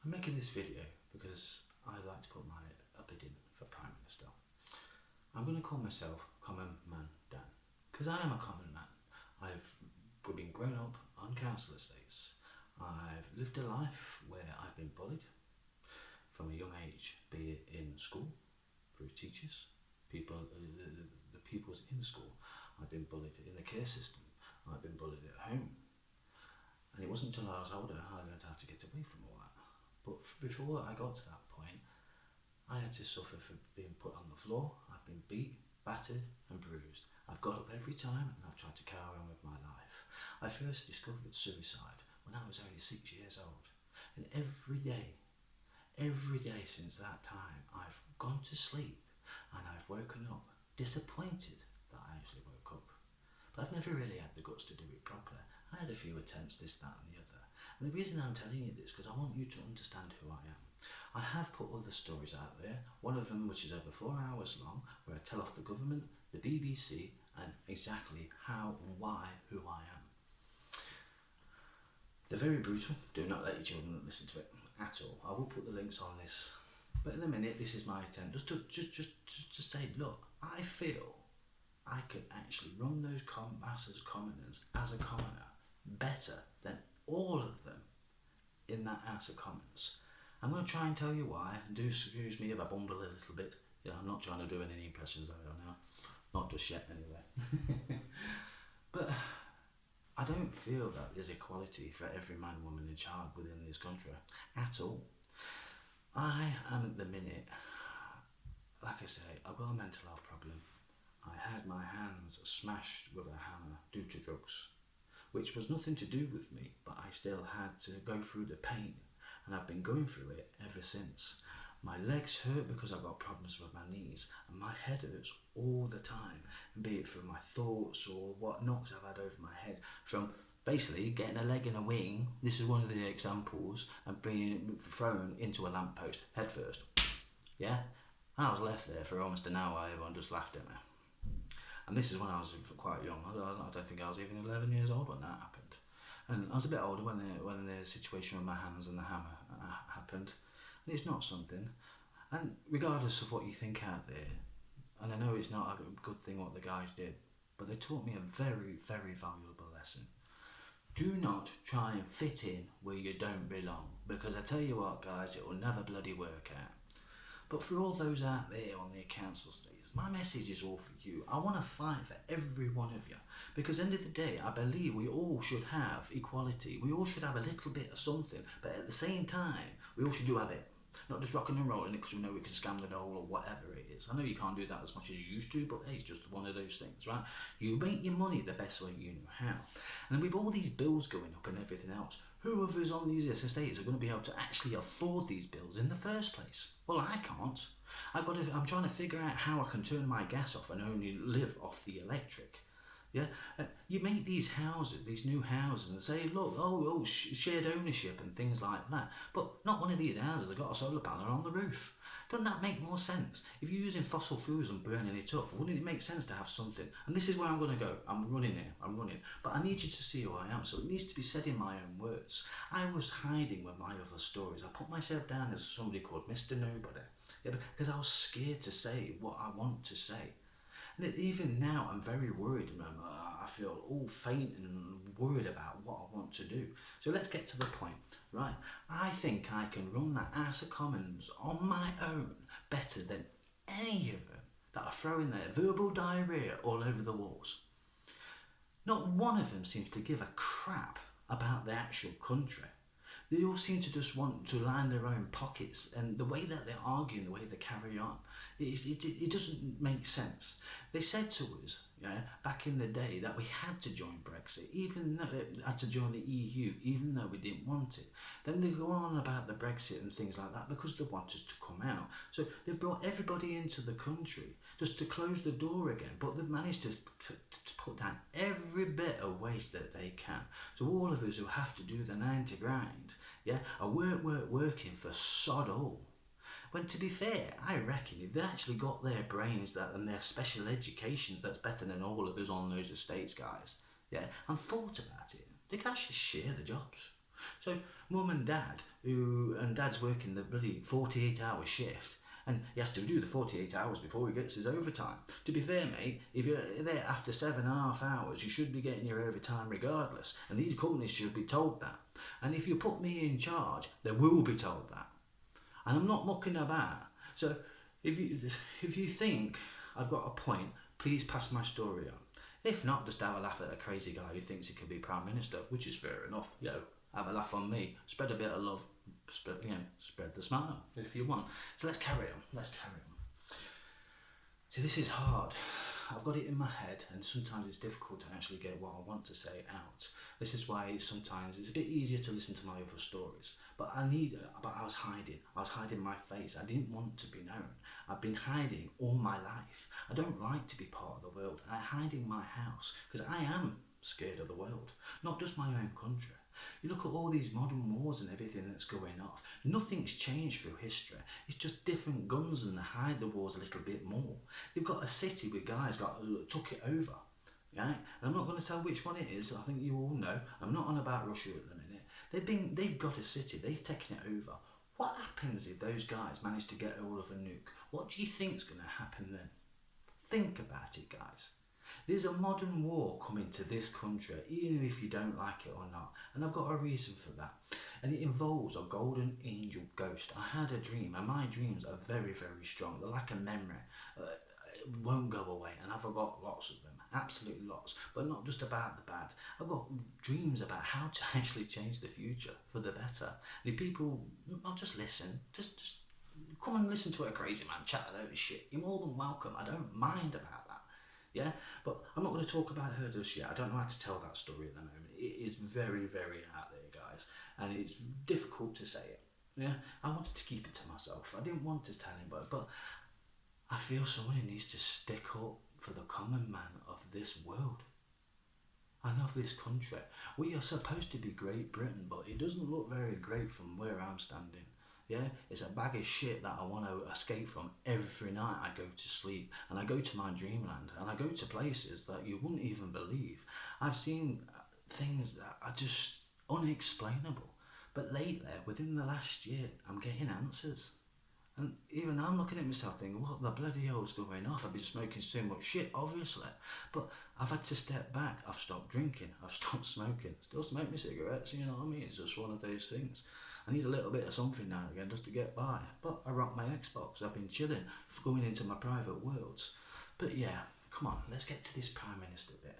I'm making this video because I'd like to put my bid in for Prime Minister. I'm going to call myself Common Man Dan, because I am a common man. I've been grown up on council estates. I've lived a life where I've been bullied from a young age, be it in school, through teachers, the pupils in school. I've been bullied in the care system. I've been bullied at home. And it wasn't until I was older I learned how to get away from all that. But before I got to that point, I had to suffer for being put on the floor. I've been beat, battered and bruised. I've got up every time and I've tried to carry on with my life. I first discovered suicide when I was only 6 years old. And every day since that time, I've gone to sleep and I've woken up disappointed that I actually woke up. But I've never really had the guts to do it properly. I had a few attempts, this, that and the other. And the reason I'm telling you this is because I want you to understand who I am. I have put other stories out there, one of them which is over 4 hours long, where I tell off the government, the BBC and exactly how and why who I am. They're very brutal. Do not let your children listen to it at all. I will put the links on this. But in a minute, this is my attempt just to say, look, I feel I could actually run those masses commoners as a commoner better than all of them in that House of Commons. I'm going to try and tell you why, and do excuse me if I bumble a little bit. Yeah, I'm not trying to do any impressions of it now, not just yet anyway. But I don't feel that there's equality for every man, woman and child within this country at all. I am at the minute, like I say, I've got a mental health problem. I had my hands smashed with a hammer due to drugs, which was nothing to do with me, but I still had to go through the pain, and I've been going through it ever since. My legs hurt because I've got problems with my knees, and my head hurts all the time, be it from my thoughts or what knocks I've had over my head from basically getting a leg in a wing. This is one of the examples, and being thrown into a lamppost head first. Yeah, I was left there for almost an hour. Everyone just laughed at me. And this is when I was quite young. I don't think I was even 11 years old when that happened. And I was a bit older when the situation with my hands and the hammer happened. And it's not something. And regardless of what you think out there, and I know it's not a good thing what the guys did, but they taught me a very, very valuable lesson. Do not try and fit in where you don't belong. Because I tell you what, guys, it will never bloody work out. But for all those out there on the council states, my message is all for you. I want to fight for every one of you. Because at the end of the day, I believe we all should have equality. We all should have a little bit of something. But at the same time, we all should do have it. Not just rocking and rolling it because we know we can scam the dole or whatever it is. I know you can't do that as much as you used to, but hey, it's just one of those things, right? You make your money the best way you know how. And with all these bills going up and everything else, who of us on these estates are going to be able to actually afford these bills in the first place? Well, I can't. I'm trying to figure out how I can turn my gas off and only live off the electric. Yeah, you make these houses, these new houses, and say, look, shared ownership and things like that. But not one of these houses has got a solar panel on the roof. Doesn't that make more sense? If you're using fossil fuels and burning it up, wouldn't it make sense to have something? And this is where I'm going to go. I'm running here. But I need you to see who I am, so it needs to be said in my own words. I was hiding with my other stories. I put myself down as somebody called Mr. Nobody. Yeah, because I was scared to say what I want to say. And even now, I'm very worried. I feel all faint and worried about what I want to do. So let's get to the point, right? I think I can run that House of Commons on my own better than any of them that are throwing their verbal diarrhea all over the walls. Not one of them seems to give a crap about the actual country. They all seem to just want to line their own pockets, and the way that they argue and the way they carry on, it doesn't make sense. They said to us, back in the day, that we had to join Brexit, even though had to join the EU, even though we didn't want it. Then they go on about the Brexit and things like that because they want us to come out. So they've brought everybody into the country just to close the door again, but they've managed to put down every bit of waste that they can. So all of us who have to do the 90 grind, are working for sod all. When to be fair, I reckon if they actually got their brains and their special educations that's better than all of us on those estates, guys, and thought about it, they could actually share the jobs. So mum and dad, and dad's working the bloody 48-hour shift, and he has to do the 48 hours before he gets his overtime. To be fair, mate, if you're there after 7.5 hours, you should be getting your overtime regardless, and these companies should be told that. And if you put me in charge, they will be told that. And I'm not mucking about. So if you think I've got a point, please pass my story on. If not, just have a laugh at a crazy guy who thinks he can be Prime Minister, which is fair enough. Have a laugh on me. Spread a bit of love. Spread the smile if you want. So let's carry on. See, this is hard. I've got it in my head, and sometimes it's difficult to actually get what I want to say out. This is why sometimes it's a bit easier to listen to my other stories. But I was hiding. I was hiding my face. I didn't want to be known. I've been hiding all my life. I don't like to be part of the world. I hide in my house because I am scared of the world, not just my own country. You look at all these modern wars and everything that's going off. Nothing's changed through history. It's just different guns and they hide the wars a little bit more. They've got a city where guys took it over. Right? And I'm not going to tell which one it is. I think you all know. I'm not on about Russia at the minute. They've got a city. They've taken it over. What happens if those guys manage to get hold of a nuke? What do you think's going to happen then? Think about it, guys. There's a modern war coming to this country, even if you don't like it or not. And I've got a reason for that. And it involves a golden angel ghost. I had a dream, and my dreams are very, very strong. They're like a memory. It won't go away, and I've got lots of them, absolutely lots. But not just about the bad. I've got dreams about how to actually change the future for the better. And if people not just listen, just come and listen to a crazy man chat a load of shit. You're more than welcome. I don't mind about that. Yeah, but I'm not going to talk about her just yet. I don't know how to tell that story at the moment. It is very, very out there, guys, and it's difficult to say it. Yeah, I wanted to keep it to myself. I didn't want to tell anybody, but I feel someone needs to stick up for the common man of this world and of this country. We are supposed to be Great Britain, but it doesn't look very great from where I'm standing. Yeah, it's a bag of shit that I want to escape from every night I go to sleep. And I go to my dreamland and I go to places that you wouldn't even believe. I've seen things that are just unexplainable. But lately, within the last year, I'm getting answers. And even I'm looking at myself thinking, what the bloody hell's going off? I've been smoking so much shit, obviously. But I've had to step back. I've stopped drinking. I've stopped smoking. Still smoke my cigarettes, you know what I mean? It's just one of those things. I need a little bit of something now and again just to get by. But I rock my Xbox. I've been chilling, going into my private worlds. But yeah, come on, let's get to this Prime Minister bit.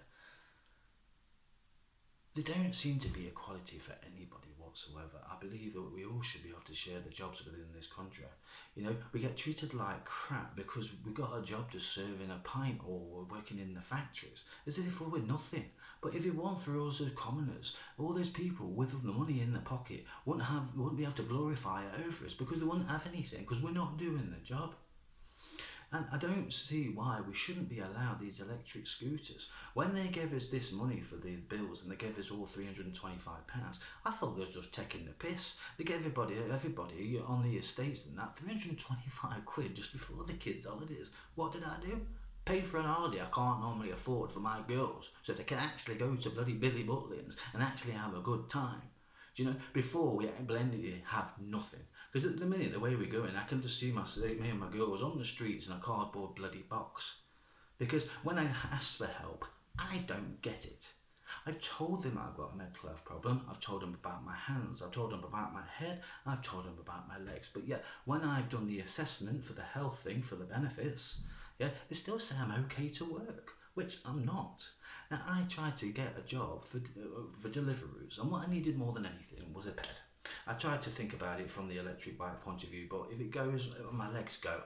There don't seem to be equality for anybody whatsoever. I believe that we all should be able to share the jobs within this country. You know, we get treated like crap because we got a job just serving a pint or we're working in the factories, as if we were nothing. But if it weren't for us as commoners, all those people with the money in their pocket wouldn't be able to glorify it over us because they wouldn't have anything because we're not doing the job. And I don't see why we shouldn't be allowed these electric scooters. When they gave us this money for the bills and they gave us all £325, I thought they were just taking the piss. They gave everybody on the estates and that £325 just before the kids' holidays. What did I do? Paid for an holiday I can't normally afford for my girls so they can actually go to bloody Billy Butlins and actually have a good time. Do you know, before we blended have nothing. Because at the minute, the way we're going, I can just see me and my girls on the streets in a cardboard bloody box. Because when I ask for help, I don't get it. I've told them I've got a mental health problem, I've told them about my hands, I've told them about my head, I've told them about my legs. But yet, when I've done the assessment for the health thing, for the benefits, yeah, they still say I'm okay to work, which I'm not. Now, I tried to get a job for Deliveroo's, and what I needed more than anything was a bed. I tried to think about it from the electric bike point of view, but if it goes, my legs go,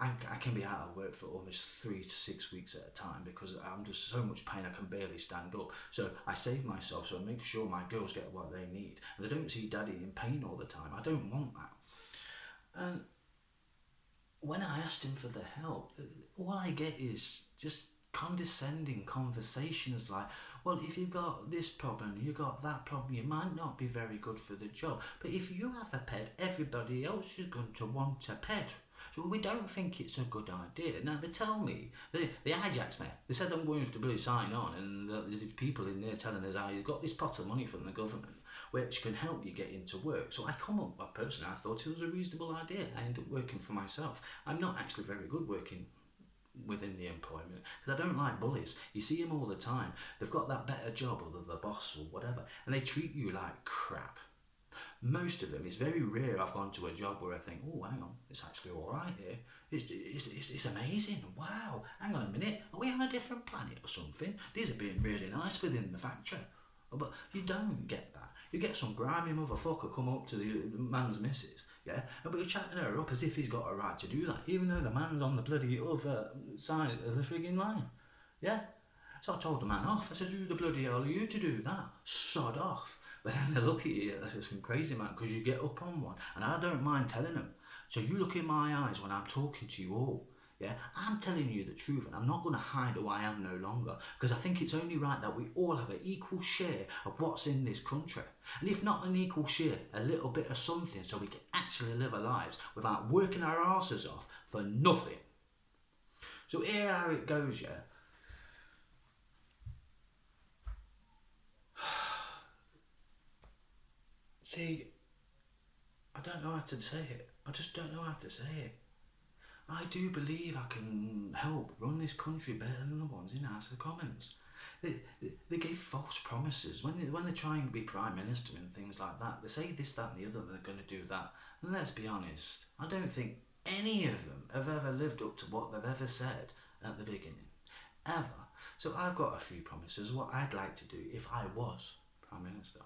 I can be out of work for almost 3 to 6 weeks at a time because I'm just so much pain I can barely stand up. So I save myself, so I make sure my girls get what they need. And they don't see daddy in pain all the time. I don't want that. And when I asked him for the help, all I get is just condescending conversations like, well, if you've got this problem, you've got that problem, you might not be very good for the job. But if you have a pet, everybody else is going to want a pet. So we don't think it's a good idea. Now they tell me, they hijacked me. They said I'm going to really sign on, and there's people in there telling us how you've got this pot of money from the government which can help you get into work. So I come up, personally, I thought it was a reasonable idea. I ended up working for myself. I'm not actually very good working within the employment because I don't like bullies. You see them all the time. They've got that better job, or the boss or whatever, and they treat you like crap. Most of them, it's very rare I've gone to a job where I think, oh, hang on, it's actually all right here. It's amazing. Wow, hang on a minute, are we on a different planet or something? These are being really nice within the factory. But you don't get that. You get some grimy motherfucker come up to the man's missus, yeah, and be chatting her up as if he's got a right to do that, even though the man's on the bloody other side of the frigging line, yeah. So I told the man off. I said, who the bloody hell are you to do that? Sod off. But then they look at you as some crazy man because you get up on one. And I don't mind telling them. So you look in my eyes when I'm talking to you all. Yeah, I'm telling you the truth, and I'm not going to hide who I am no longer, because I think it's only right that we all have an equal share of what's in this country. And if not an equal share, a little bit of something, so we can actually live our lives without working our asses off for nothing. So here how it goes, yeah. See, I don't know how to say it. I just don't know how to say it. I do believe I can help run this country better than the ones in House of Commons. They give false promises when they're trying to be Prime Minister and things like that. They say this, that and the other, they're going to do that. And let's be honest, I don't think any of them have ever lived up to what they've ever said at the beginning. Ever. So I've got a few promises, what I'd like to do if I was Prime Minister.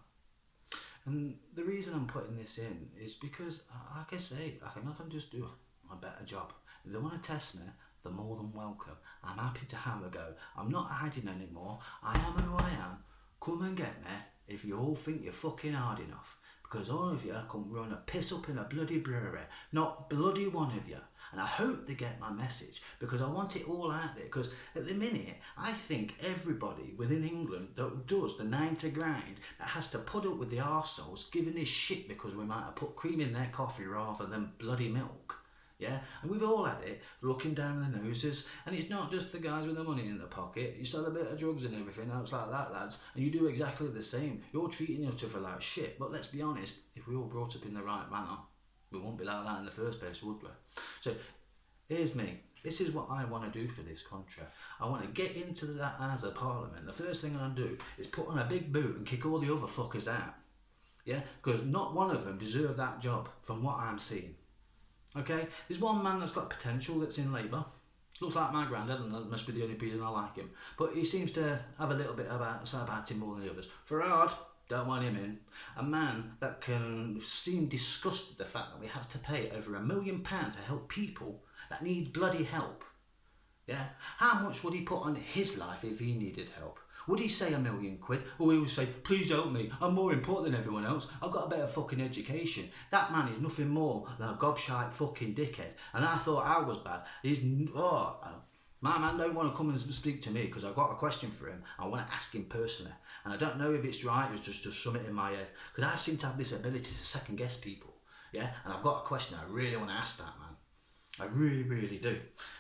And the reason I'm putting this in is because, like I say, I think I can just do a better job. If they want to test me, they're more than welcome. I'm happy to have a go. I'm not hiding anymore. I am who I am. Come and get me if you all think you're fucking hard enough. Because all of you come run a piss up in a bloody brewery. Not bloody one of you. And I hope they get my message, because I want it all out there. Because at the minute, I think everybody within England that does the 9 to grind, that has to put up with the arseholes giving this shit because we might have put cream in their coffee rather than bloody milk. Yeah, and we've all had it, looking down the noses, and it's not just the guys with the money in the pocket. You sell a bit of drugs and everything else like that, lads, and you do exactly the same. You're treating each other like shit, but let's be honest, if we all brought up in the right manner, we wouldn't be like that in the first place, would we? So, here's me. This is what I want to do for this country. I want to get into that as a parliament. The first thing I do is put on a big boot and kick all the other fuckers out. Yeah, because not one of them deserve that job from what I'm seeing. Okay, there's one man that's got potential that's in Labour. Looks like my granddad, and that must be the only reason I like him. But he seems to have a little bit about him more than the others. Farage, don't want him in. A man that can seem disgusted at the fact that we have to pay over £1 million to help people that need bloody help. Yeah, how much would he put on his life if he needed help? Would he say £1 million? Or he would say, please help me, I'm more important than everyone else, I've got a better fucking education. That man is nothing more than a gobshite fucking dickhead. And I thought I was bad. My man don't want to come and speak to me because I've got a question for him. I want to ask him personally. And I don't know if it's right or it's just something in my head. Because I seem to have this ability to second guess people. Yeah, and I've got a question I really want to ask that man. I really, really do.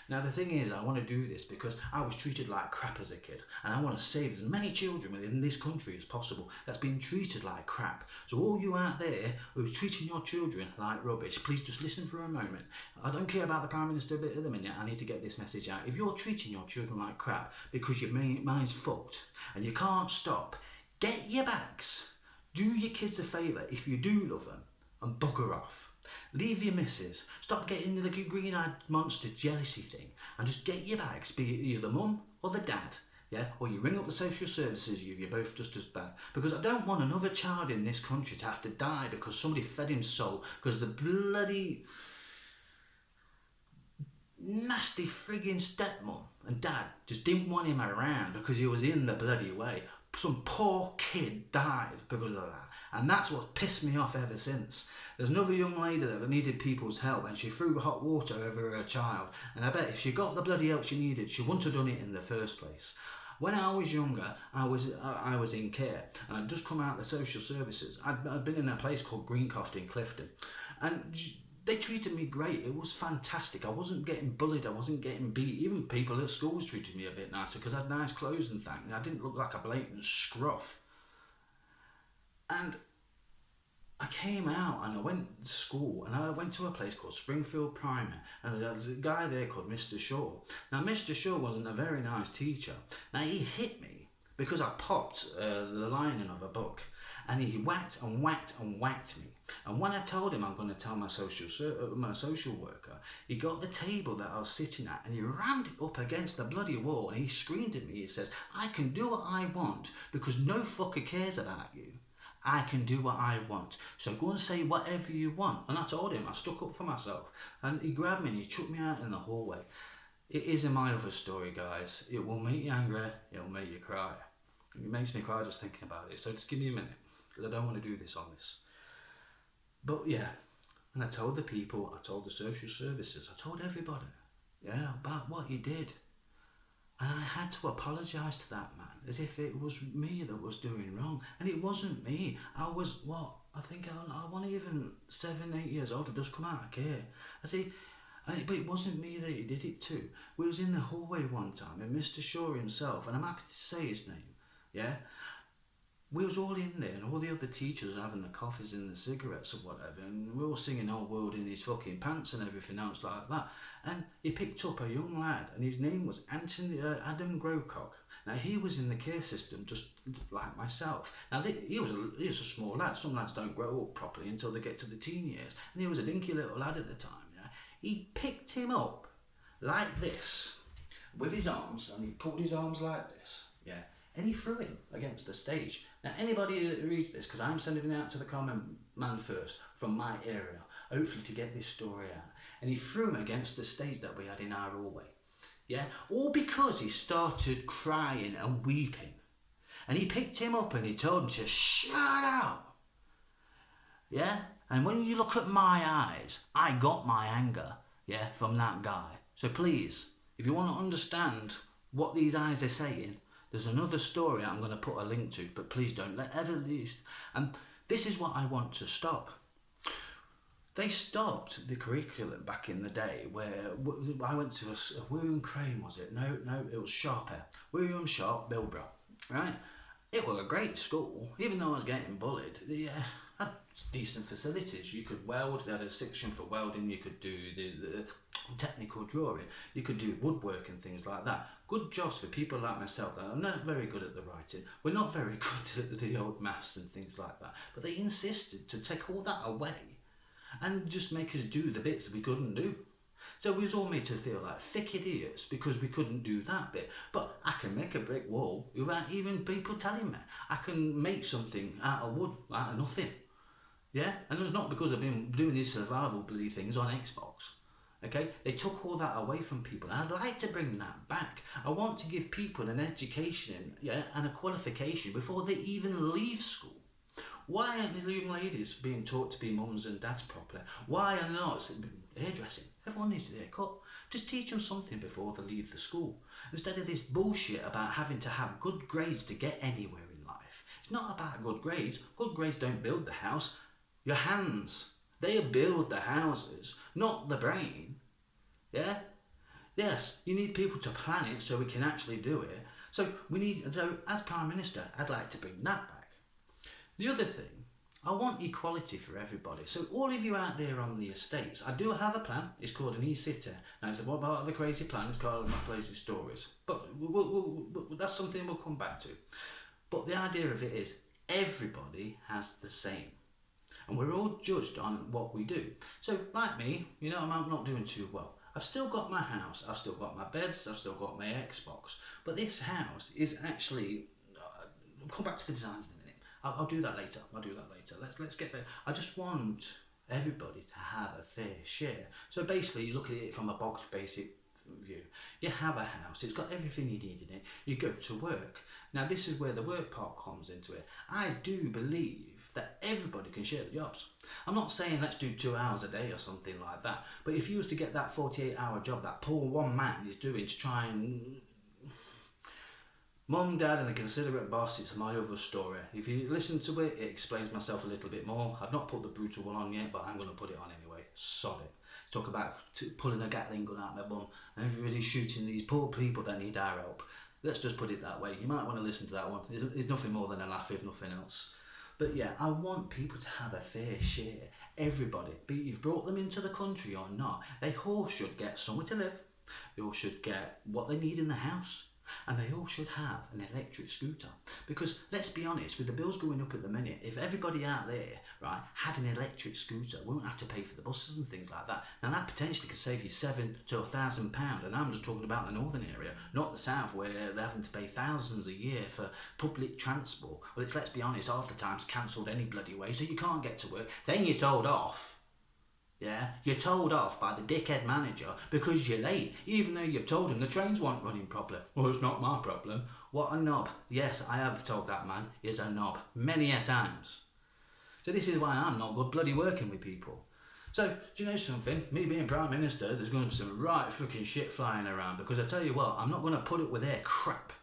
Now the thing is, I want to do this because I was treated like crap as a kid, and I want to save as many children within this country as possible that's been treated like crap. So all you out there who's treating your children like rubbish, please just listen for a moment. I don't care about the Prime Minister a bit at the minute, I need to get this message out. If you're treating your children like crap because your mind's fucked and you can't stop, get your bags. Do your kids a favour if you do love them and bugger off. Leave your missus. Stop getting the green-eyed monster jealousy thing, and just get your bags, be it either the mum or the dad, yeah, or you ring up the social services, you're both just as bad. Because I don't want another child in this country to have to die because somebody fed him soul, because the bloody nasty frigging stepmom and dad just didn't want him around because he was in the bloody way. Some poor kid died because of that. And that's what pissed me off ever since. There's another young lady that needed people's help and she threw hot water over her child. And I bet if she got the bloody help she needed, she wouldn't have done it in the first place. When I was younger, I was in care and I'd just come out of the social services. I'd been in a place called Greencroft in Clifton. And they treated me great. It was fantastic. I wasn't getting bullied. I wasn't getting beat. Even people at schools treated me a bit nicer because I had nice clothes and things. I didn't look like a blatant scruff. And I came out and I went to school and I went to a place called Springfield Primary, and there was a guy there called Mr. Shaw. Now Mr. Shaw wasn't a very nice teacher. Now he hit me because I popped the lining of a book, and he whacked and whacked and whacked me. And when I told him I'm going to tell my social worker, he got the table that I was sitting at and he rammed it up against the bloody wall and he screamed at me. He says, "I can do what I want because no fucker cares about you. I can do what I want. So go and say whatever you want." And I told him, I stuck up for myself. And he grabbed me and he chucked me out in the hallway. It isn't my other story, guys. It will make you angry, it'll make you cry. It makes me cry just thinking about it. So just give me a minute, because I don't want to do this on this. But yeah, and I told the people, I told the social services, I told everybody, yeah, about what he did. And I had to apologise to that man as if it was me that was doing wrong. And it wasn't me. I was, what, I think I wasn't even 7, 8 years old. I just come out of care. I say, but it wasn't me that he did it to. We was in the hallway one time and Mr. Shaw himself, and I'm happy to say his name, yeah? We was all in there and all the other teachers were having the coffees and the cigarettes or whatever, and we were all singing Old World in his fucking pants and everything else like that. And he picked up a young lad and his name was Adam Grocock. Now he was in the care system just like myself. Now he was a small lad. Some lads don't grow up properly until they get to the teen years. And he was a dinky little lad at the time. Yeah? He picked him up like this with his arms, and he pulled his arms like this. Yeah. And he threw him against the stage. Now anybody that reads this, because I'm sending it out to the common man first from my area, hopefully to get this story out, and he threw him against the stage that we had in our hallway. Yeah, all because he started crying and weeping. And he picked him up and he told him to shut up. Yeah, and when you look at my eyes, I got my anger, yeah, from that guy. So please, if you want to understand what these eyes are saying, there's another story I'm going to put a link to, but please don't let ever least. And this is what I want to stop. They stopped the curriculum back in the day where I went to a William Crane, was it? No, it was Sharper. William Sharp, Bilborough, right? It was a great school, even though I was getting bullied. They had decent facilities. You could weld, they had a section for welding, you could do the technical drawing, you could do woodwork and things like that. Good jobs for people like myself that are not very good at the writing. We're not very good at the old maths and things like that. But they insisted to take all that away and just make us do the bits that we couldn't do. So we was all made to feel like thick idiots because we couldn't do that bit. But I can make a brick wall without even people telling me. I can make something out of wood, out of nothing. Yeah? And it's not because I've been doing these survival bloody things on Xbox. Okay? They took all that away from people. And I'd like to bring that back. I want to give people an education, yeah, and a qualification before they even leave school. Why aren't the young ladies being taught to be mums and dads properly? Why are they not hairdressing? Everyone needs their cut. Just teach them something before they leave the school. Instead of this bullshit about having to have good grades to get anywhere in life. It's not about good grades. Good grades don't build the house. Your hands. They build the houses, not the brain. Yeah? Yes, you need people to plan it so we can actually do it. So as Prime Minister, I'd like to bring that back. The other thing, I want equality for everybody. So all of you out there on the estates, I do have a plan. It's called an e-city. Now it's what about the crazy plan? It's called My Crazy Stories. But that's something we'll come back to. But the idea of it is everybody has the same. And we're all judged on what we do. So like me, you know, I'm not doing too well. I've still got my house, I've still got my beds, I've still got my Xbox. But this house is actually, we'll come back to the designs in a minute. I'll do that later. Let's get there. I just want everybody to have a fair share. So basically, you look at it from a box basic view. You have a house. It's got everything you need in it. You go to work. Now, this is where the work part comes into it. I do believe that everybody can share the jobs. I'm not saying let's do 2 hours a day or something like that. But if you was to get that 48-hour job that poor one man is doing to try and Mum, Dad and a considerate boss, it's my other story. If you listen to it, it explains myself a little bit more. I've not put the brutal one on yet, but I'm going to put it on anyway. sod it. Talk about pulling a Gatling gun out of my bum and everybody's shooting these poor people that need our help. Let's just put it that way. You might want to listen to that one. It's nothing more than a laugh, if nothing else. But yeah, I want people to have a fair share. Everybody, be it you've brought them into the country or not, they all should get somewhere to live. They all should get what they need in the house. And they all should have an electric scooter. Because let's be honest, with the bills going up at the minute, if everybody out there, right, had an electric scooter, won't have to pay for the buses and things like that. Now that potentially could save you £700 to £1,000, and I'm just talking about the northern area, not the south, where they're having to pay thousands a year for public transport. Well, it's, let's be honest, half the time's cancelled any bloody way, so you can't get to work. Then you're told off. Yeah, you're told off by the dickhead manager because you're late, even though you've told him the trains weren't running properly. Well, it's not my problem. What a knob. Yes, I have told that man is a knob many a times. So this is why I'm not good bloody working with people. So, do you know something? Me being Prime Minister, there's going to be some right fucking shit flying around, because I tell you what, I'm not going to put up with their crap.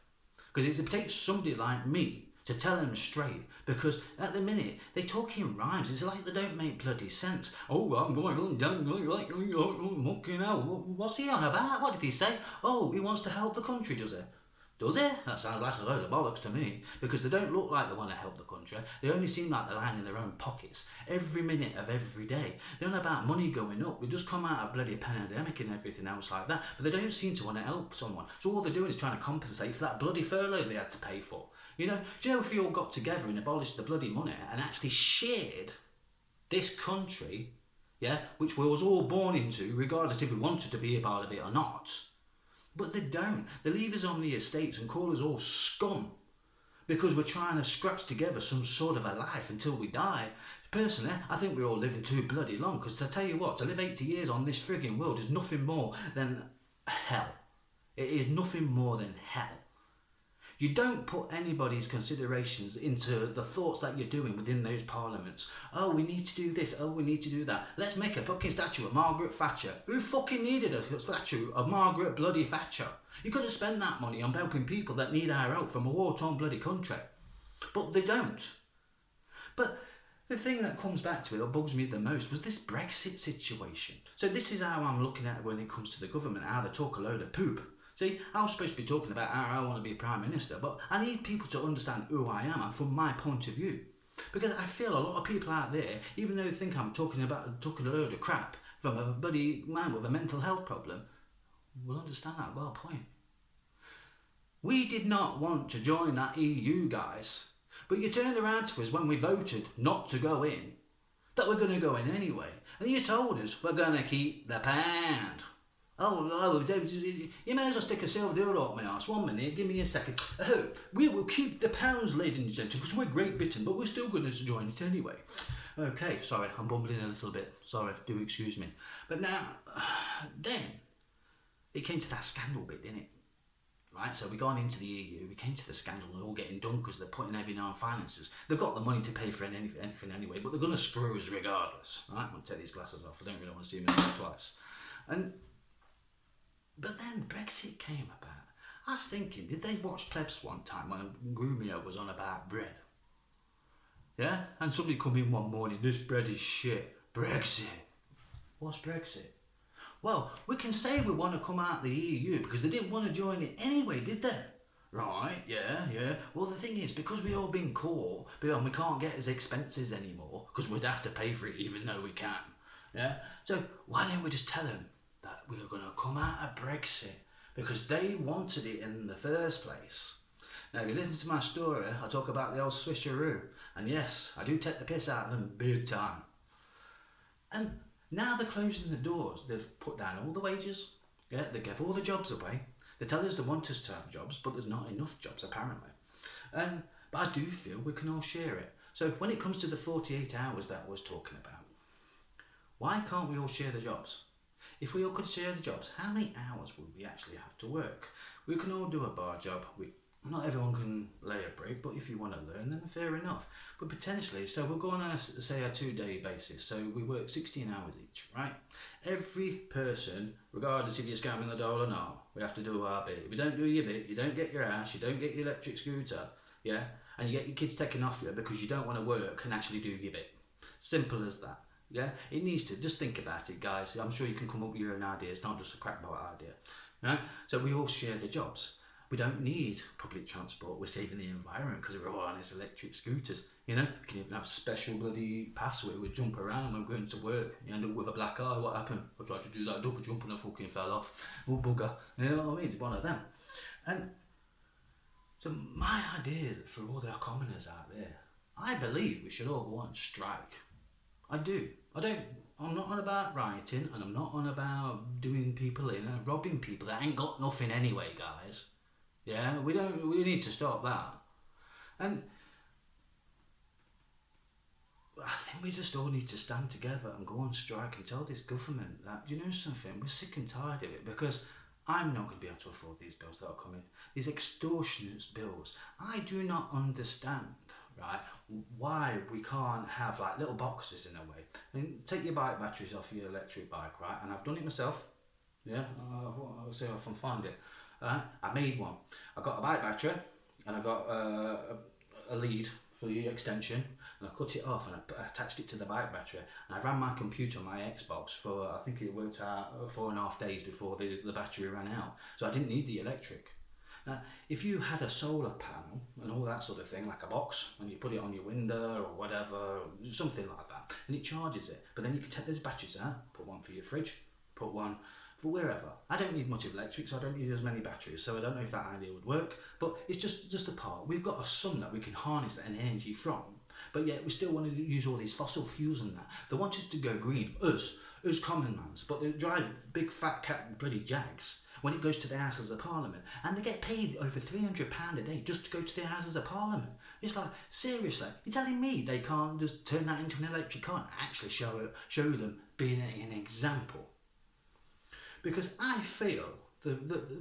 Because it takes somebody like me to tell them straight, because at the minute they talk in rhymes. It's like they don't make bloody sense. Oh, I'm going down like fucking hell. What's he on about? What did he say? Oh, he wants to help the country, does he? Does he? That sounds like a load of bollocks to me, because they don't look like they want to help the country. They only seem like they're lining their own pockets every minute of every day. They're on about money going up. We just come out of bloody pandemic and everything else like that, but they don't seem to want to help someone. So all they're doing is trying to compensate for that bloody furlough they had to pay for. You know, do you know if we all got together and abolished the bloody money and actually shared this country, yeah, which we was all born into, regardless if we wanted to be a part of it or not? But they don't. They leave us on the estates and call us all scum because we're trying to scratch together some sort of a life until we die. Personally, I think we're all living too bloody long, because to tell you what, to live 80 years on this frigging world is nothing more than hell. It is nothing more than hell. You don't put anybody's considerations into the thoughts that you're doing within those parliaments. Oh, we need to do this. Oh, we need to do that. Let's make a fucking statue of Margaret Thatcher. Who fucking needed a statue of Margaret bloody Thatcher? You could have spent that money on helping people that need our help from a war-torn bloody country. But they don't. But the thing that comes back to it, that bugs me the most, was this Brexit situation. So this is how I'm looking at it when it comes to the government, how they talk a load of poop. See, I was supposed to be talking about how I want to be Prime Minister, but I need people to understand who I am and from my point of view. Because I feel a lot of people out there, even though they think I'm talking a load of crap from a bloody man with a mental health problem, will understand that well point. We did not want to join that EU, guys. But you turned around to us when we voted not to go in, that we're going to go in anyway. And you told us we're going to keep the pound. Oh, you may as well stick a silver dildo up my arse. 1 minute, give me a second. Oh, we will keep the pounds, ladies and gentlemen, because we're Great Britain, but we're still going to join it anyway. Okay, sorry, I'm bumbling a little bit. Sorry, do excuse me. But now, then, it came to that scandal bit, didn't it? Right, so we gone into the EU, we came to the scandal and all getting done because they're putting everything on finances. They've got the money to pay for anything anyway, but they're going to screw us regardless. Right, I'm going to take these glasses off. I don't really want to see myself twice. But then Brexit came about. I was thinking, did they watch Plebs one time when Grumio was on about bread? Yeah? And somebody come in one morning, this bread is shit. Brexit. What's Brexit? Well, we can say we want to come out of the EU because they didn't want to join it anyway, did they? Right, yeah. Well, the thing is, because we all been caught, we can't get as expenses anymore because we'd have to pay for it even though we can. Yeah? So why don't we just tell them that we are going to come out of Brexit because they wanted it in the first place? Now, if you listen to my story, I talk about the old swisheroo, and yes, I do take the piss out of them big time. And now they're closing the doors. They've put down all the wages. Yeah, they gave all the jobs away. They tell us they want us to have jobs, but there's not enough jobs apparently. But I do feel we can all share it. So when it comes to the 48 hours that I was talking about, why can't we all share the jobs? If we all could share the jobs, how many hours would we actually have to work? We can all do a bar job. Not everyone can lay a brick, but if you want to learn, then fair enough. But potentially, so we'll go on a 2-day basis. So we work 16 hours each, right? Every person, regardless if you're scamming the dole or not, we have to do our bit. If you don't do your bit, you don't get your house, you don't get your electric scooter, yeah? And you get your kids taken off you because you don't want to work and actually do your bit. Simple as that. Yeah, it needs to. Just think about it, guys. I'm sure you can come up with your own ideas, not just a crackpot idea. Right? So we all share the jobs. We don't need public transport. We're saving the environment because we're all on these electric scooters. You know, we can even have special bloody paths where we jump around when we're going to work. You end up with a black eye. What happened? I tried to do that double jump and I fucking fell off. Oh bugger. You know what I mean? It's one of them. And so my idea for all the commoners out there, I believe we should all go on strike. I do. I don't. I'm not on about rioting, and I'm not on about doing people in and robbing people that ain't got nothing anyway, guys. Yeah, we don't. We need to stop that. And I think we just all need to stand together and go on strike and tell this government that, you know something, we're sick and tired of it, because I'm not going to be able to afford these bills that are coming. These extortionate bills. I do not understand, right, why we can't have like little boxes in a way. And take your bike batteries off your electric bike, right? And I've done it myself. Yeah, I'll see if I can find it. I made one. I got a bike battery and I got a lead for the extension, and I cut it off and I attached it to the bike battery, and I ran my computer on my Xbox for, I think it worked out 4.5 days before the battery ran out, so I didn't need the electric. Now, if you had a solar panel and all that sort of thing, like a box, and you put it on your window or whatever, something like that, and it charges it, but then you can take those batteries out, put one for your fridge, put one for wherever. I don't need much of electric, so I don't need as many batteries, so I don't know if that idea would work, but it's just a part. We've got a sun that we can harness that energy from, but yet we still want to use all these fossil fuels and that. They want us to go green, us common mans, but they drive big fat cat bloody Jags when it goes to the Houses of Parliament, and they get paid over £300 a day just to go to the Houses of Parliament. It's like, seriously, you're telling me they can't just turn that into an electric car and actually show them being an example? Because I feel the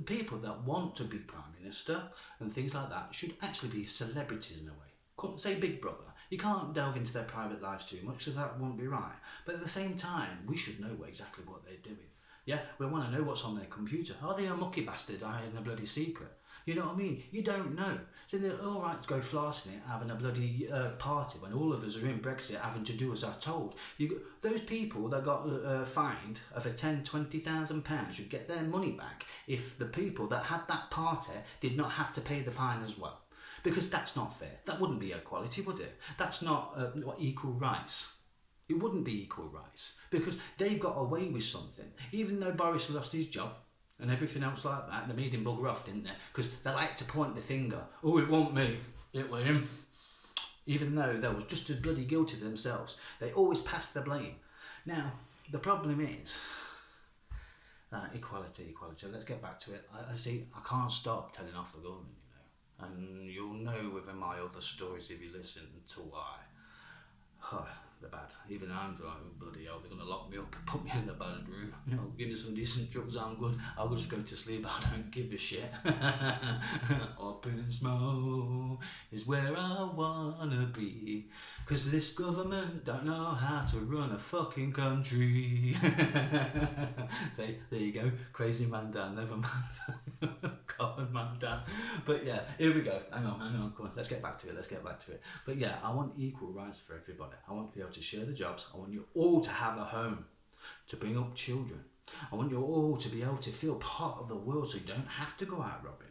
people that want to be Prime Minister and things like that should actually be celebrities in a way. Say Big Brother. You can't delve into their private lives too much because that won't be right. But at the same time, we should know exactly what they're doing. Yeah, we want to know what's on their computer. Are they a mucky bastard hiding a bloody secret? You know what I mean? You don't know. So they're all right to go flossing it, having a bloody party when all of us are in Brexit having to do as I'm told. Those people that got fined over £10,000-20,000 should get their money back if the people that had that party did not have to pay the fine as well. Because that's not fair. That wouldn't be equality, would it? That's not equal rights. It wouldn't be equal rights because they've got away with something. Even though Boris lost his job and everything else like that, they made him bugger off, didn't they? Because they like to point the finger. Oh, it wasn't me, it was him. Even though they was just as bloody guilty themselves. They always pass the blame. Now, the problem is, equality. Let's get back to it. I see, I can't stop telling off the government, you know. And you'll know within my other stories if you listen to why. They're bad. Even I'm like, oh, bloody hell, they're going to lock me up and put me in the bad room. You know, give me some decent drugs, I'm good. I'll just go to sleep, I don't give a shit. Up in smoke is where I wanna be. Cause this government don't know how to run a fucking country. So, there you go. Crazy man down, never mind. Common man down. But yeah, here we go. Hang on, come on, let's get back to it. But yeah, I want equal rights for everybody. I want to be able to share the jobs. I want you all to have a home, to bring up children. I want you all to be able to feel part of the world so you don't have to go out robbing.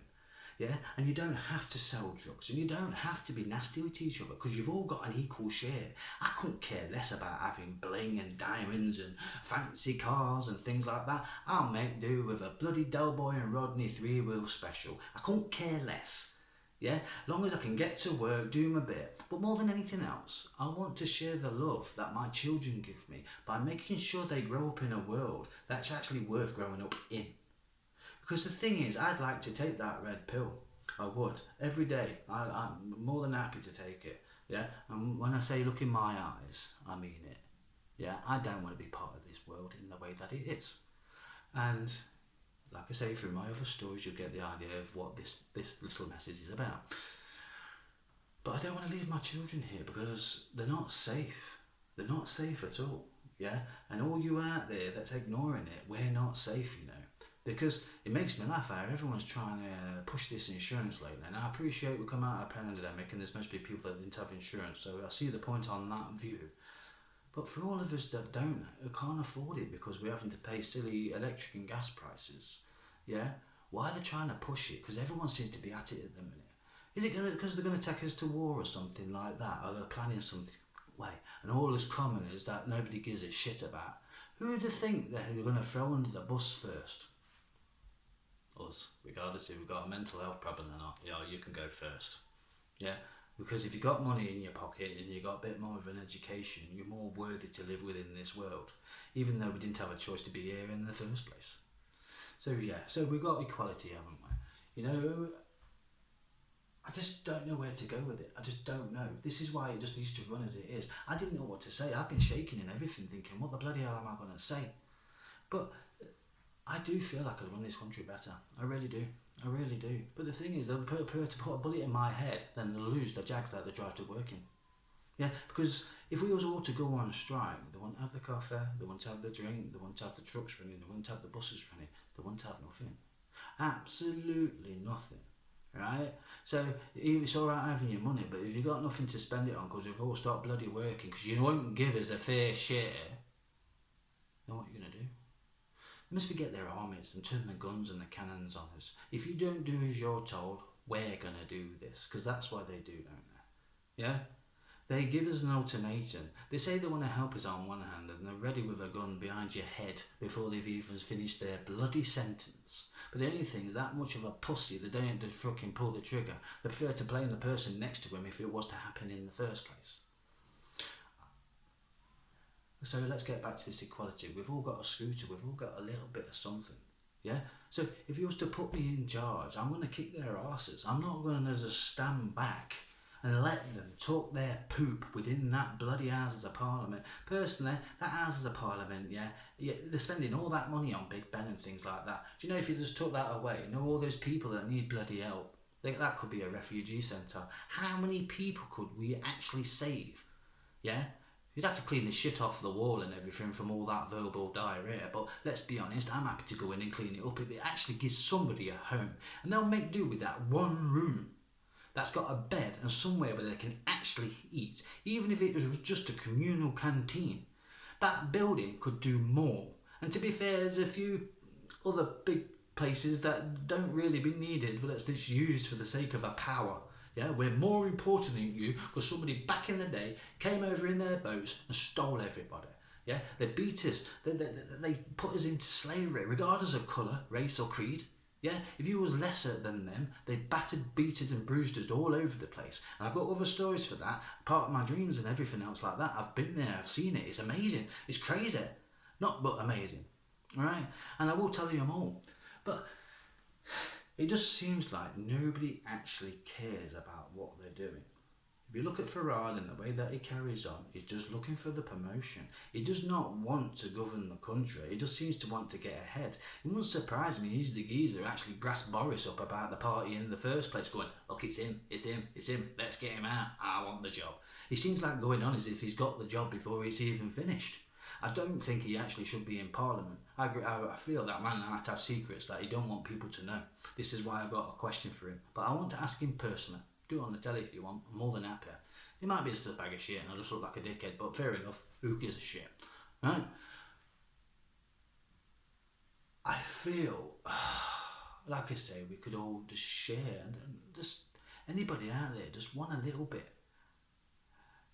Yeah, and you don't have to sell drugs, and you don't have to be nasty with each other because you've all got an equal share. I couldn't care less about having bling and diamonds and fancy cars and things like that. I'll make do with a bloody Del Boy and Rodney 3-wheel special. I couldn't care less. Yeah, long as I can get to work, do my bit. But more than anything else, I want to share the love that my children give me by making sure they grow up in a world that's actually worth growing up in. Because the thing is, I'd like to take that red pill. I would. Every day. I'm more than happy to take it. Yeah? And when I say look in my eyes, I mean it. Yeah? I don't want to be part of this world in the way that it is. And like I say, through my other stories, you'll get the idea of what this little message is about. But I don't want to leave my children here because they're not safe. They're not safe at all. Yeah? And all you out there that's ignoring it, we're not safe, you know. Because it makes me laugh how everyone's trying to push this insurance lately. And I appreciate we come out of a pandemic and there's supposed to be people that didn't have insurance, so I see the point on that view. But for all of us that don't, who can't afford it because we're having to pay silly electric and gas prices, yeah, why are they trying to push it? Because everyone seems to be at it at the minute. Is it because they're going to take us to war or something like that? Or they're planning something way? And all us commoners that nobody gives a shit about, who do you think they're going to throw under the bus first? Us, regardless if we've got a mental health problem or not. Yeah, you can go first. Yeah, because if you've got money in your pocket and you've got a bit more of an education, you're more worthy to live within this world, even though we didn't have a choice to be here in the first place. So yeah, so we've got equality, haven't we? You know, I just don't know where to go with it. I just don't know. This is why it just needs to run as it is. I didn't know what to say. I've been shaking and everything, thinking, what the bloody hell am I going to say? But I do feel like I could run this country better. I really do. I really do. But the thing is, they'll prefer to put a bullet in my head than to lose the Jags that they drive to work in. Yeah, because if we was all to go on strike, they won't have the car fare, they won't have the drink, they won't have the trucks running, they won't have the buses running, they won't have nothing. Absolutely nothing. Right? So it's alright having your money, but if you've got nothing to spend it on because we've all stopped bloody working because you won't give us a fair share, then what are you going to do? They must be get their armies and turn the guns and the cannons on us. If you don't do as you're told, we're going to do this, because that's what they do, don't they? Yeah? They give us an ultimatum. They say they want to help us on one hand and they're ready with a gun behind your head before they've even finished their bloody sentence. But the only thing is that much of a pussy, they don't fucking pull the trigger. They prefer to blame the person next to him if it was to happen in the first place. So let's get back to this equality. We've all got a scooter, we've all got a little bit of something. Yeah? So if you was to put me in charge, I'm going to kick their asses. I'm not going to just stand back and let them talk their poop within that bloody Houses of Parliament. Personally, that Houses of Parliament, yeah, they're spending all that money on Big Ben and things like that. Do you know if you just took that away, you know all those people that need bloody help, that could be a refugee centre. How many people could we actually save? Yeah? You'd have to clean the shit off the wall and everything from all that verbal diarrhea, but let's be honest, I'm happy to go in and clean it up if it actually gives somebody a home. And they'll make do with that one room that's got a bed and somewhere where they can actually eat, even if it was just a communal canteen. That building could do more. And to be fair, there's a few other big places that don't really be needed, but that's just used for the sake of a power. Yeah, we're more important than you because somebody back in the day came over in their boats and stole everybody. Yeah, they beat us, they put us into slavery, regardless of colour, race or creed. Yeah, if you was lesser than them, they battered, beated and bruised us all over the place. And I've got other stories for that, part of my dreams and everything else like that. I've been there, I've seen it, it's amazing, it's crazy. Not but amazing, alright? And I will tell you them all. But it just seems like nobody actually cares about what they're doing. If you look at Farage and the way that he carries on, he's just looking for the promotion. He does not want to govern the country. He just seems to want to get ahead. It wouldn't surprise me he's the geezer who actually grasped Boris up about the party in the first place, going, look, it's him, let's get him out, I want the job. He seems like going on as if he's got the job before it's even finished. I don't think he actually should be in Parliament. I feel that man might have secrets that he don't want people to know. This is why I've got a question for him. But I want to ask him personally. Do it on the telly if you want. I'm more than happy. He might be just a bag of shit and I just look like a dickhead, but fair enough. Who gives a shit? Right? I feel, like I say, we could all just share and just anybody out there just want a little bit.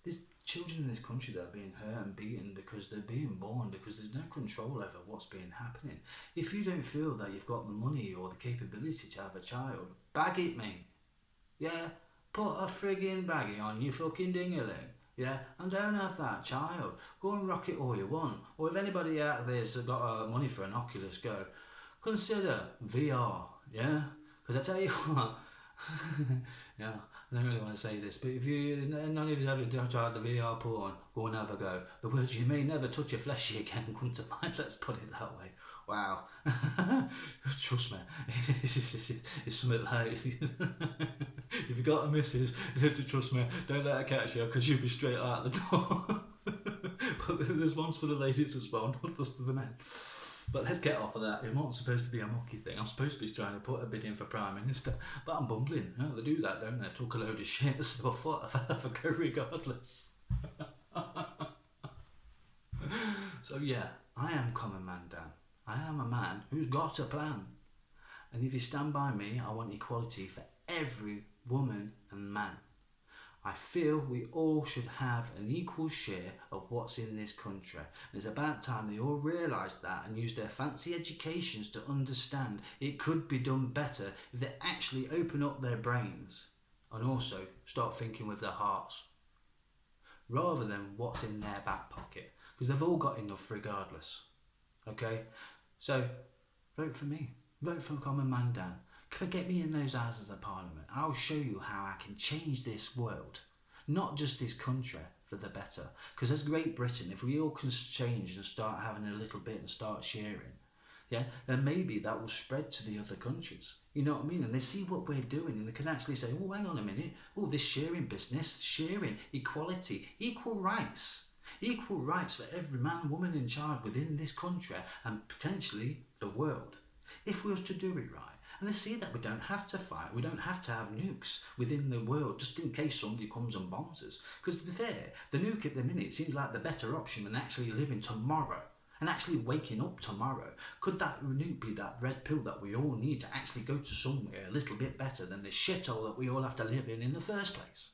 There's children in this country that are being hurt and beaten because they're being born because there's no control over what's been happening. If you don't feel that you've got the money or the capability to have a child, bag it, mate. Yeah? Put a frigging baggie on you fucking ding-a-ling. Yeah? And don't have that child. Go and rock it all you want. Or if anybody out there's got money for an Oculus Go, consider VR. Yeah? Because I tell you what, yeah, I don't really want to say this, but if none of you ever tried the VR porn, go and have a go. The words you may never touch your fleshy again come to mind, let's put it that way. Wow. Trust me, it's something like if you got a missus, trust me, don't let her catch you because you'll be straight out the door. But there's ones for the ladies as well, not just for the men. But let's get off of that. It's not supposed to be a mucky thing. I'm supposed to be trying to put a bid in for Prime Minister, but I'm bumbling. No, they do that, don't they? Talk a load of shit, so I thought I'd have a go regardless. So yeah, I am Common Man Dan. I am a man who's got a plan. And if you stand by me, I want equality for every woman and man. I feel we all should have an equal share of what's in this country. And it's about time they all realise that and use their fancy educations to understand it could be done better if they actually open up their brains and also start thinking with their hearts rather than what's in their back pocket, because they've all got enough regardless. Okay? So vote for me. Vote for Common Man Dan. Get me in those Houses of Parliament. I'll show you how I can change this world, not just this country, for the better. Because as Great Britain, if we all can change and start having a little bit and start sharing, yeah, then maybe that will spread to the other countries. You know what I mean? And they see what we're doing and they can actually say, oh, hang on a minute. Oh, this sharing business, sharing, equality, equal rights. Equal rights for every man, woman and child within this country and potentially the world. If we was to do it right. And they see that we don't have to fight, we don't have to have nukes within the world just in case somebody comes and bombs us. Because to be fair, the nuke at the minute seems like the better option than actually living tomorrow and actually waking up tomorrow. Could that nuke be that red pill that we all need to actually go to somewhere a little bit better than the shithole that we all have to live in the first place?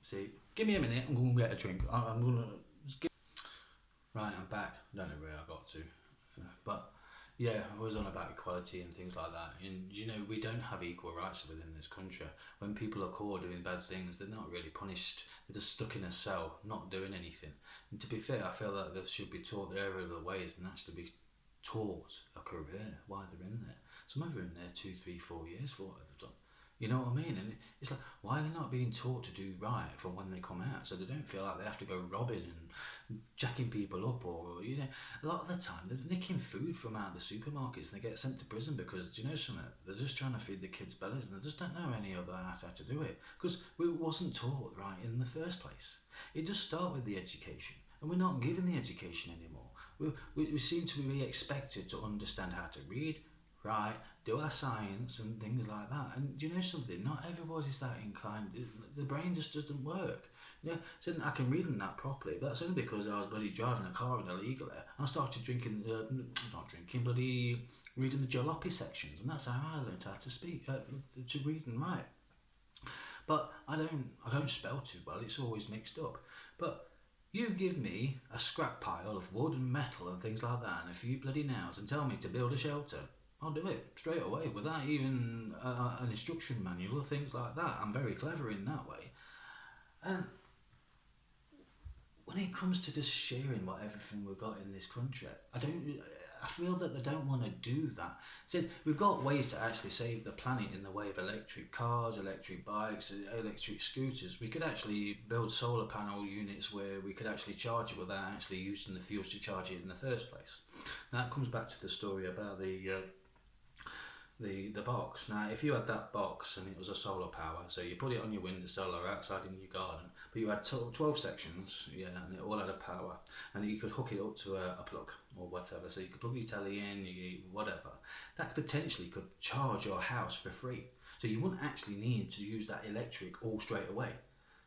See, give me a minute, I'm going to get a drink. I'm going to... Right, I'm back. I don't know where I got to. But yeah, I was on about equality and things like that. And you know, we don't have equal rights within this country. When people are caught doing bad things, they're not really punished. They're just stuck in a cell, not doing anything. And to be fair, I feel that they should be taught their other ways and actually be taught a career while they're in there. Some of them are in there 2, 3, 4 years for what they've done. You know what I mean? And it's like, why are they not being taught to do right from when they come out, so they don't feel like they have to go robbing and jacking people up, or you know, a lot of the time they're nicking food from out of the supermarkets and they get sent to prison because, do you know something? They're just trying to feed the kids' bellies and they just don't know any other how to do it because it wasn't taught right in the first place. It does start with the education, and we're not given the education anymore. We seem to be expected to understand how to read, write, do our science and things like that. And do you know something? Not everybody's that inclined. The brain just doesn't work. Yeah, so I can read them that properly, but that's only because I was bloody driving a car illegally. I started drinking, not drinking, bloody reading the jalopy sections, and that's how I learned how to speak, to read and write. But I don't spell too well. It's always mixed up. But you give me a scrap pile of wood and metal and things like that, and a few bloody nails, and tell me to build a shelter. I'll do it straight away without even an instruction manual or things like that. I'm very clever in that way. And when it comes to just sharing what everything we've got in this country, I feel that they don't want to do that. So we've got ways to actually save the planet in the way of electric cars, electric bikes, electric scooters. We could actually build solar panel units where we could actually charge it without actually using the fuels to charge it in the first place. Now that comes back to the story about the box. Now, if you had that box and it was a solar power, so you put it on your windowsill or outside in your garden, but you had 12 sections, yeah, and it all had a power, and you could hook it up to a plug or whatever, so you could plug your telly in, whatever. That potentially could charge your house for free. So you wouldn't actually need to use that electric all straight away.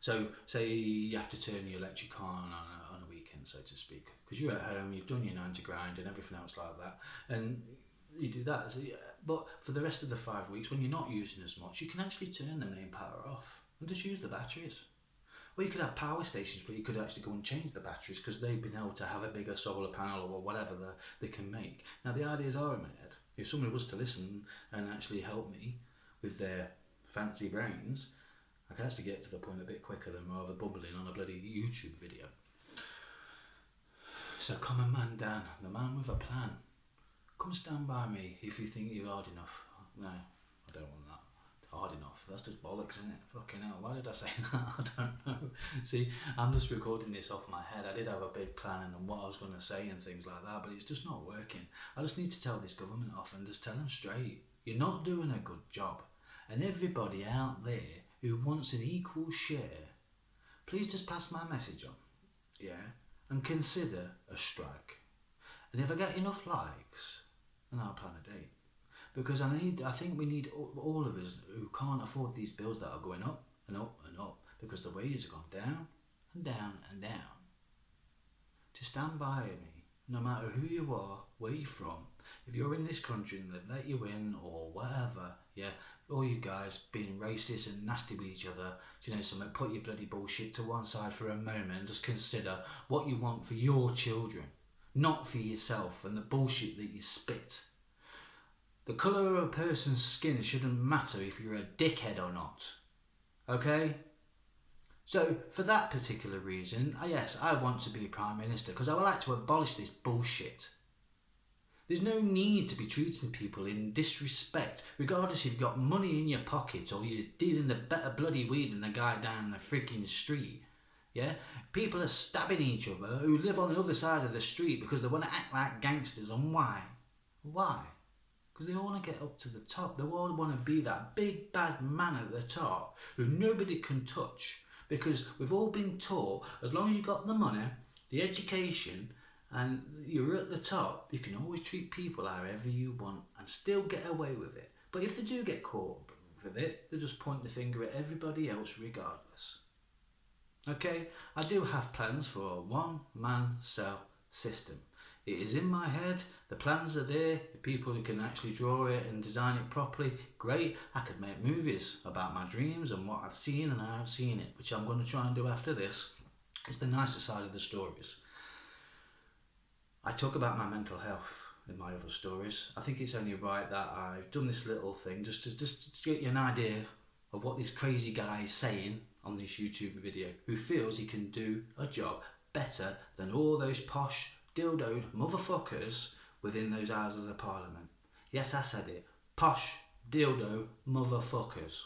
So say you have to turn your electric car on a weekend, so to speak, because you're at home, you've done your 9 to grind and everything else like that, and you do that. So, but for the rest of the 5 weeks, when you're not using as much, you can actually turn the main power off and just use the batteries. Or you could have power stations where you could actually go and change the batteries because they've been able to have a bigger solar panel or whatever they can make. Now the ideas are in my head. If somebody was to listen and actually help me with their fancy brains, I could actually get to the point a bit quicker than rather bumbling on a bloody YouTube video. So Common Man Dan, the man with a plan. Come stand by me if you think you're hard enough. No, I don't want that. Hard enough. That's just bollocks, isn't it? Fucking hell, why did I say that? I don't know. See, I'm just recording this off my head. I did have a big plan and what I was going to say and things like that, but it's just not working. I just need to tell this government off and just tell them straight. You're not doing a good job. And everybody out there who wants an equal share, please just pass my message on. Yeah? And consider a strike. And if I get enough likes, then I'll plan a date. Because I think we need all of us who can't afford these bills that are going up and up and up because the wages have gone down and down and down to stand by me, no matter who you are, where you're from. If you're in this country and they let you in or whatever, yeah, all you guys being racist and nasty with each other, do you know something? Put your bloody bullshit to one side for a moment and just consider what you want for your children, not for yourself and the bullshit that you spit. The colour of a person's skin shouldn't matter if you're a dickhead or not. Okay? So, for that particular reason, yes, I want to be Prime Minister because I would like to abolish this bullshit. There's no need to be treating people in disrespect, regardless if you've got money in your pocket or you're dealing the better bloody weed than the guy down the freaking street. Yeah? People are stabbing each other who live on the other side of the street because they want to act like gangsters. And why? Why? Because they all want to get up to the top. They all want to be that big bad man at the top who nobody can touch. Because we've all been taught, as long as you've got the money, the education, and you're at the top, you can always treat people however you want and still get away with it. But if they do get caught with it, they just point the finger at everybody else regardless. Okay, I do have plans for a one-man cell system. It is in my head, the plans are there, the people who can actually draw it and design it properly, great. I could make movies about my dreams and what I've seen and how I've seen it, which I'm going to try and do after this. It's the nicer side of the stories. I talk about my mental health in my other stories. I think it's only right that I've done this little thing just to get you an idea of what this crazy guy is saying on this YouTube video, who feels he can do a job better than all those posh dildoed motherfuckers within those Houses of Parliament. Yes, I said it. Posh dildo motherfuckers.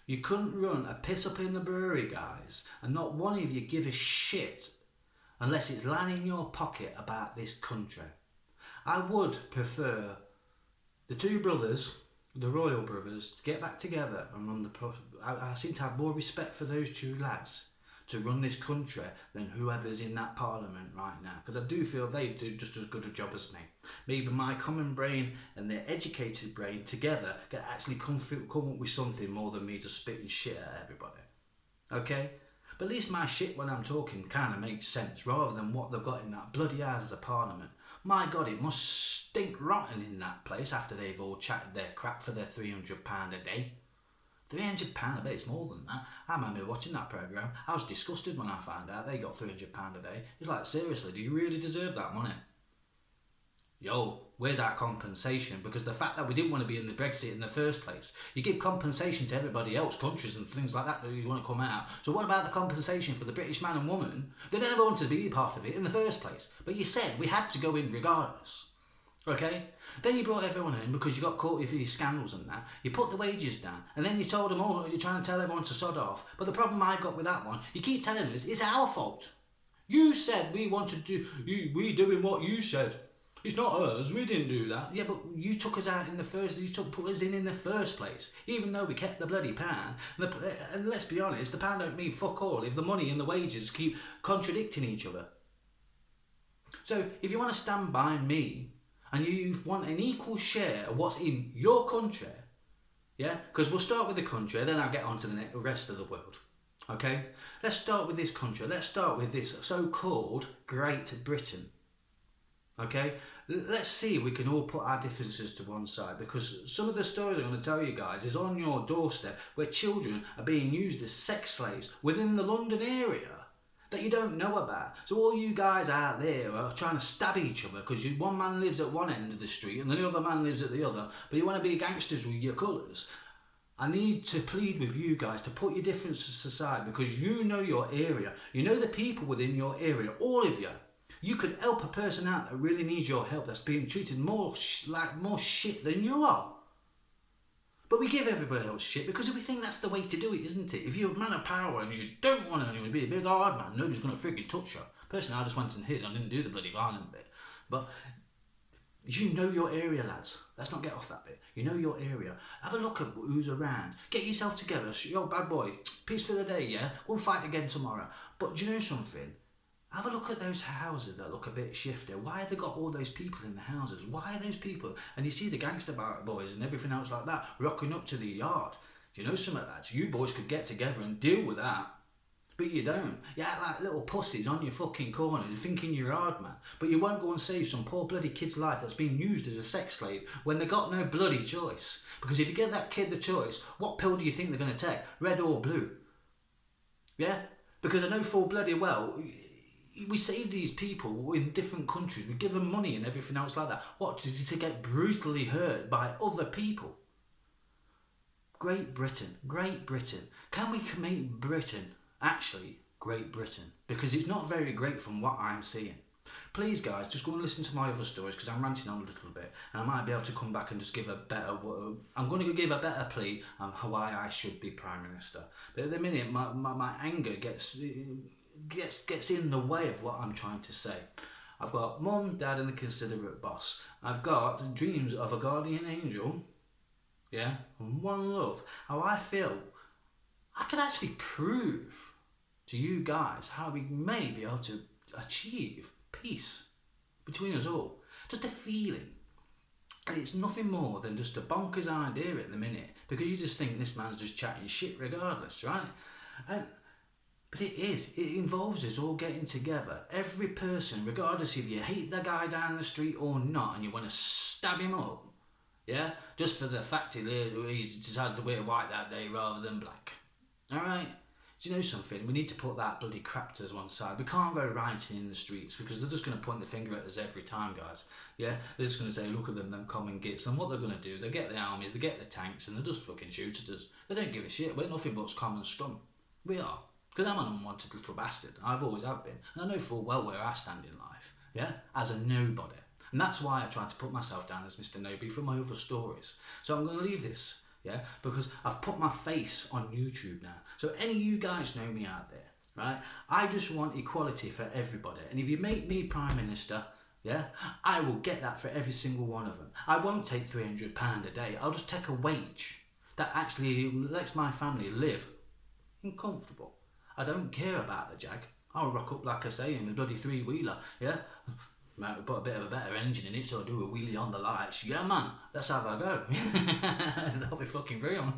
You couldn't run a piss up in the brewery, guys, and not one of you give a shit unless it's lying in your pocket about this country. I would prefer the two brothers, the royal brothers, to get back together and run the... I seem to have more respect for those two lads to run this country than whoever's in that parliament right now, because I do feel they do just as good a job as me. Maybe my common brain and their educated brain together can actually come up with something more than me just spitting shit at everybody. Okay? But at least my shit when I'm talking kind of makes sense, rather than what they've got in that bloody Houses of Parliament. My God, it must stink rotten in that place after they've all chatted their crap for their £300 a day. £300, I bet it's more than that. I remember watching that programme. I was disgusted when I found out they got £300 a day. It's like, seriously, do you really deserve that money? Yo, where's that compensation? Because the fact that we didn't want to be in the Brexit in the first place, you give compensation to everybody else, countries and things like that you want to come out. So what about the compensation for the British man and woman that never wanted to be part of it in the first place? But you said we had to go in regardless. Okay? Then you brought everyone in because you got caught with these scandals and that. You put the wages down and then you told them all, you're trying to tell everyone to sod off. But the problem I got with that one, you keep telling us it's our fault. You said we wanted to, we doing what you said. It's not us, we didn't do that. Yeah, but you took us out in the first, put us in the first place. Even though we kept the bloody pound. And let's be honest, the pound don't mean fuck all if the money and the wages keep contradicting each other. So if you want to stand by me, and you want an equal share of what's in your country, yeah? Because we'll start with the country, then I'll get on to the rest of the world, okay? Let's start with this country. Let's start with this so-called Great Britain, okay? Let's see if we can all put our differences to one side, because some of the stories I'm going to tell you guys is on your doorstep where children are being used as sex slaves within the London area that you don't know about. So all you guys out there are trying to stab each other because one man lives at one end of the street and the other man lives at the other, but you want to be gangsters with your colours. I need to plead with you guys to put your differences aside, because you know your area. You know the people within your area, all of you. You could help a person out that really needs your help, that's being treated more shit than you are. But we give everybody else shit because we think that's the way to do it, isn't it? If you're a man of power and you don't want anyone to be a big hard man, nobody's going to freaking touch you. Personally, I just went and hid. I didn't do the bloody violent bit. But you know your area, lads. Let's not get off that bit. You know your area. Have a look at who's around. Get yourself together. Yo, bad boy, peace for the day, yeah? We'll fight again tomorrow. But do you know something? Have a look at those houses that look a bit shifty. Why have they got all those people in the houses? Why are those people? And you see the gangster boys and everything else like that rocking up to the yard. Do you know something, lads? You boys could get together and deal with that. But you don't. You act like little pussies on your fucking corners thinking you're hard, man. But you won't go and save some poor bloody kid's life that's being used as a sex slave when they got no bloody choice. Because if you give that kid the choice, what pill do you think they're going to take? Red or blue? Yeah? Because I know full bloody well, we save these people in different countries. We give them money and everything else like that. What? To get brutally hurt by other people? Great Britain. Can we make Britain actually Great Britain? Because it's not very great from what I'm seeing. Please guys, just go and listen to my other stories because I'm ranting on a little bit and I might be able to come back and just give a better, I'm going to give a better plea on why I should be Prime Minister. But at the minute my anger gets in the way of what I'm trying to say. I've got mum, dad and a considerate boss. I've got dreams of a guardian angel, yeah, and one love. How I feel I could actually prove to you guys how we may be able to achieve peace between us all. Just a feeling. And it's nothing more than just a bonkers idea at the minute because you just think this man's just chatting shit regardless, right? But it involves us all getting together. Every person, regardless if you hate the guy down the street or not and you want to stab him up, yeah, just for the fact he's decided to wear white that day rather than black. Alright? Do you know something? We need to put that bloody crap to one side. We can't go rioting in the streets because they're just going to point the finger at us every time, guys. Yeah? They're just going to say, look at them common gits. And what they're going to do, they get the armies, they get the tanks, and they just fucking shoot at us. They don't give a shit. We're nothing but common scum. We are. Because I'm an unwanted little bastard. I've always have been. And I know full well where I stand in life. Yeah? As a nobody. And that's why I try to put myself down as Mr. Nobody from my other stories. So I'm going to leave this. Yeah, because I've put my face on YouTube now. So any of you guys know me out there, right? I just want equality for everybody. And if you make me Prime Minister, yeah, I will get that for every single one of them. I won't take £300 a day. I'll just take a wage that actually lets my family live comfortable. I don't care about the Jag. I'll rock up, like I say, in the bloody three-wheeler, yeah? Might put a bit of a better engine in it so I do a wheelie on the lights. Yeah man, that's how I go. That'll be fucking real.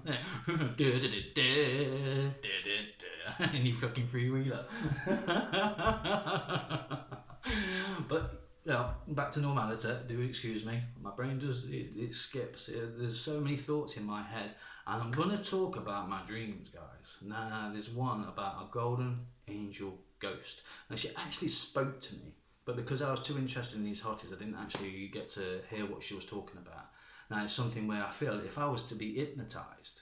And you fucking three-wheeler. But yeah, back to normality. Do excuse me. My brain does, it skips. There's so many thoughts in my head. And I'm going to talk about my dreams, guys. Now, there's one about a golden angel ghost. Now, she actually spoke to me. But because I was too interested in these hotties, I didn't actually get to hear what she was talking about. Now, it's something where I feel if I was to be hypnotised,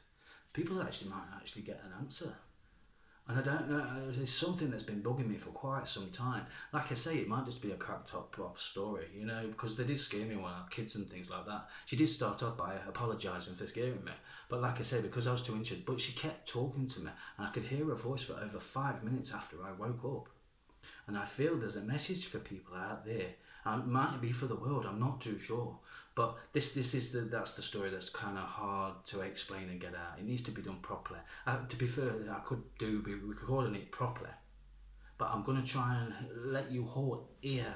people actually might actually get an answer. And I don't know, it's something that's been bugging me for quite some time. Like I say, it might just be a cracked up prop story, you know, because they did scare me when I was kids and things like that. She did start off by apologising for scaring me. But like I say, because I was too interested, but she kept talking to me and I could hear her voice for over 5 minutes after I woke up. And I feel there's a message for people out there. And it might be for the world, I'm not too sure. But that's the story that's kind of hard to explain and get out. It needs to be done properly. To be fair, I could be recording it properly. But I'm going to try and let you all hear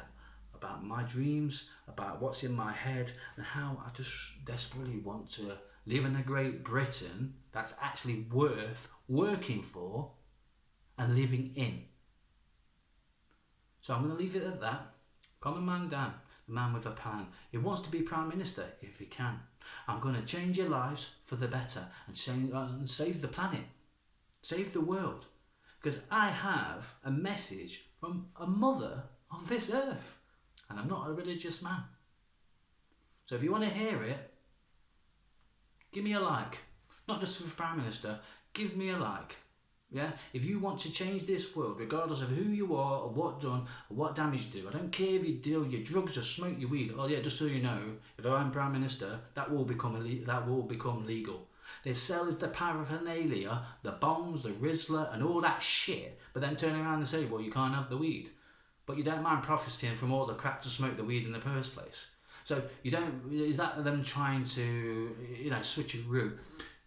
about my dreams, about what's in my head, and how I just desperately want to live in a Great Britain that's actually worth working for and living in. So I'm going to leave it at that. Common man Dan, the man with a plan. He wants to be Prime Minister if he can. I'm going to change your lives for the better and save the planet. Save the world. Because I have a message from a mother of this earth. And I'm not a religious man. So if you want to hear it, give me a like. Not just for Prime Minister, give me a like. Yeah, if you want to change this world, regardless of who you are or what done or what damage you do, I don't care if you deal your drugs or smoke your weed. Oh yeah, just so you know, if I'm Prime Minister, that will become legal. They sell us the paraphernalia, the bombs, the Rizzler, and all that shit, but then turn around and say, well, you can't have the weed, but you don't mind profiting from all the crap to smoke the weed in the first place. So you don't. Is that them trying to, switch a route?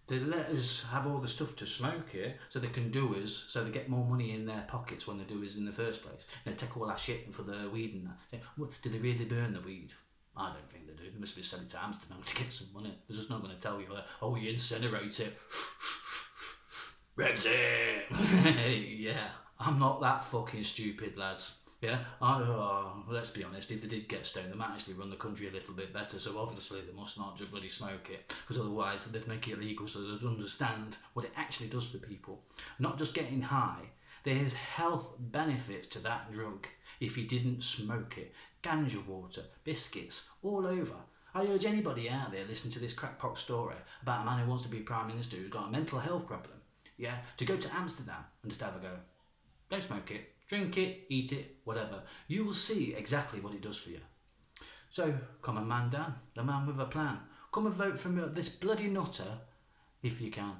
They let us have all the stuff to smoke here so they can do us, so they get more money in their pockets when they do us in the first place. They take all that shit for the weed and that. Do they really burn the weed? I don't think they do. They must be selling to Amsterdam to get some money. They're just not going to tell you, like, oh, we incinerate it. Brexit! Yeah. I'm not that fucking stupid, lads. Yeah, let's be honest, if they did get stoned, they might actually run the country a little bit better, so obviously they must not just bloody smoke it, because otherwise they'd make it illegal so they'd understand what it actually does for people. Not just getting high, there's health benefits to that drug if you didn't smoke it. Ganja water, biscuits, all over. I urge anybody out there listening to this crackpot story about a man who wants to be Prime Minister who's got a mental health problem, yeah, to go to Amsterdam and just have a go. Don't smoke it, drink it, eat it, whatever. You will see exactly what it does for you. So, come on, man down, the man with a plan. Come and vote for me, this bloody nutter, if you can.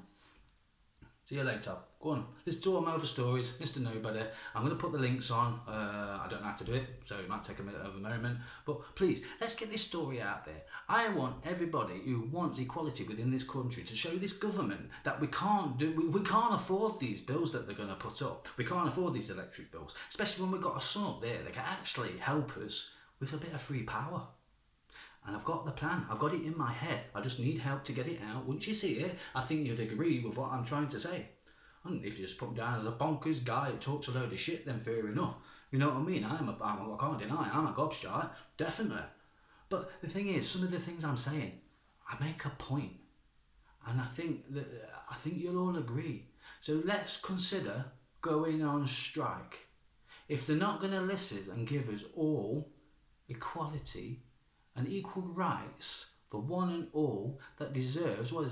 See you later. Go on. Listen to all my other stories, Mr. Nobody. I'm going to put the links on. I don't know how to do it, so it might take a minute of a moment. But please, let's get this story out there. I want everybody who wants equality within this country to show this government that we can't afford these bills that they're going to put up. We can't afford these electric bills, especially when we've got a son up there that can actually help us with a bit of free power. And I've got the plan, I've got it in my head, I just need help to get it out. Once you see it, I think you'd agree with what I'm trying to say. And if you just put me down as a bonkers guy who talks a load of shit, then fair enough. You know what I mean? I can't deny, I'm a gobshite, definitely. But the thing is, some of the things I'm saying, I make a point. And I think you'll all agree. So let's consider going on strike. If they're not going to listen and give us all equality and equal rights for one and all that deserves what is